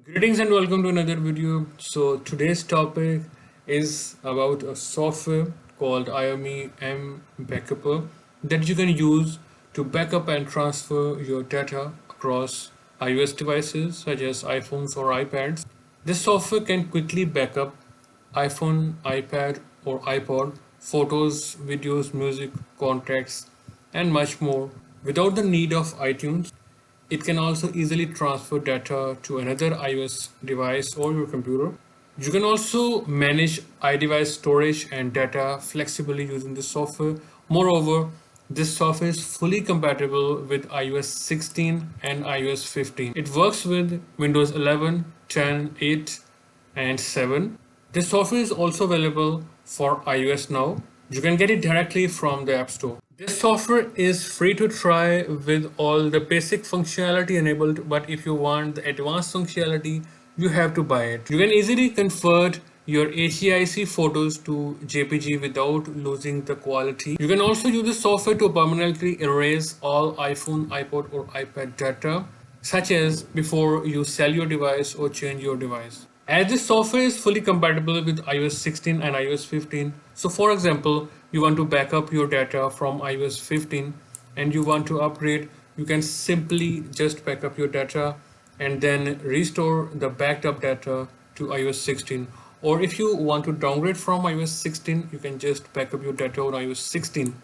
Greetings and welcome to another video. So today's topic is about a software called iOMEI MBackupper that you can use to backup and transfer your data across iOS devices such as iPhones or iPads. This software can quickly backup iPhone, iPad or iPod, photos, videos, music, contacts and much more without the need of iTunes. It can also easily transfer data to another iOS device or your computer. You can also manage iDevice storage and data flexibly using this software. Moreover, this software is fully compatible with iOS 16 and iOS 15. It works with Windows 11, 10, 8, and 7. This software is also available for iOS now. You can get it directly from the App Store. This software is free to try with all the basic functionality enabled, but if you want the advanced functionality, you have to buy it. You can easily convert your HEIC photos to JPG without losing the quality. You can also use the software to permanently erase all iPhone, iPod or iPad data, such as before you sell your device or change your device. As this software is fully compatible with iOS 16 and iOS 15, so for example, you want to back up your data from iOS 15 and you want to upgrade, you can simply just back up your data and then restore the backed up data to iOS 16. Or if you want to downgrade from iOS 16, you can just back up your data on iOS 16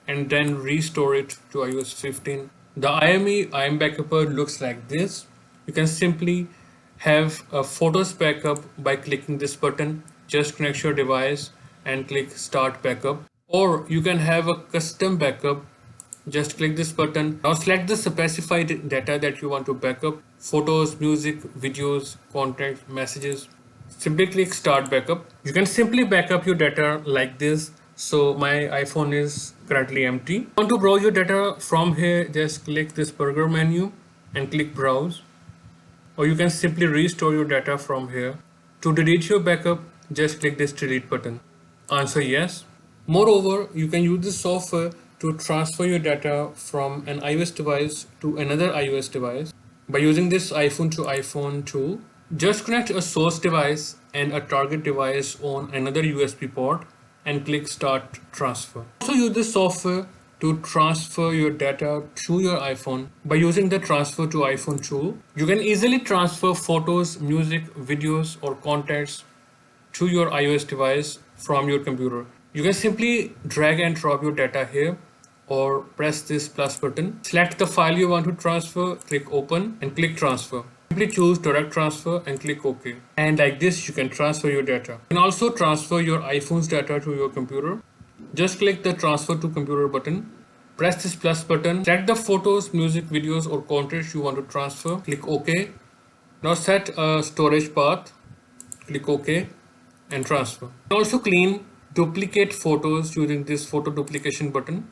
and then restore it to iOS 15. The iOMEI MBackupper looks like this. You can simply have a photos backup by clicking this button. Just connect your device and click start backup. Or you can have a custom backup. Just click this button. Now select the specified data that you want to backup: photos, music, videos, contacts, messages. Simply click start backup. You can simply backup your data like this. So my iPhone is currently empty. If you want to browse your data from here, just click this burger menu and click browse. Or you can simply restore your data from here. To delete your backup, just click this delete button. Answer yes. Moreover, you can use this software to transfer your data from an iOS device to another iOS device by using this iPhone to iPhone tool. Just connect a source device and a target device on another USB port and click start transfer. Also use this software to transfer your data to your iPhone by using the transfer to iPhone tool. You can easily transfer photos, music, videos or contacts to your iOS device from your computer. You can simply drag and drop your data here or press this plus button. Select the file you want to transfer, click open and click transfer. Simply choose direct transfer and click OK. And like this you can transfer your data. You can also transfer your iPhone's data to your computer. Just click the transfer to computer button. Press this plus button. Select the photos, music, videos or contents you want to transfer. Click OK. Now set a storage path. Click OK and transfer. You can also clean duplicate photos using this photo duplication button.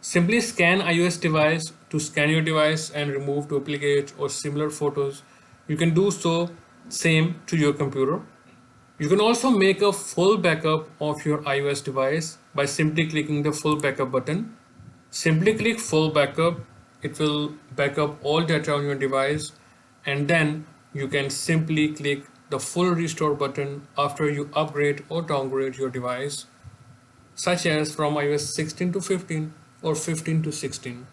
Simply scan iOS device to scan your device and remove duplicate or similar photos. You can do so same to your computer. You can also make a full backup of your iOS device by simply clicking the full backup button. Simply click full backup. It will back up all data on your device and then you can simply click the full restore button after you upgrade or downgrade your device, such as from iOS 16 to 15 or 15 to 16.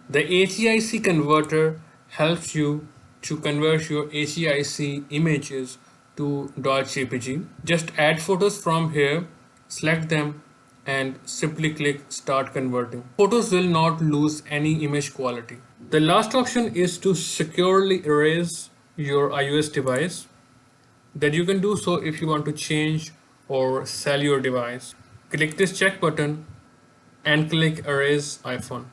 The HEIC converter helps you to convert your HEIC images to .jpg. Just add photos from here, select them and simply click start converting. Photos will not lose any image quality. The last option is to securely erase your iOS device. That you can do so if you want to change or sell your device. Click this check button and click erase iPhone.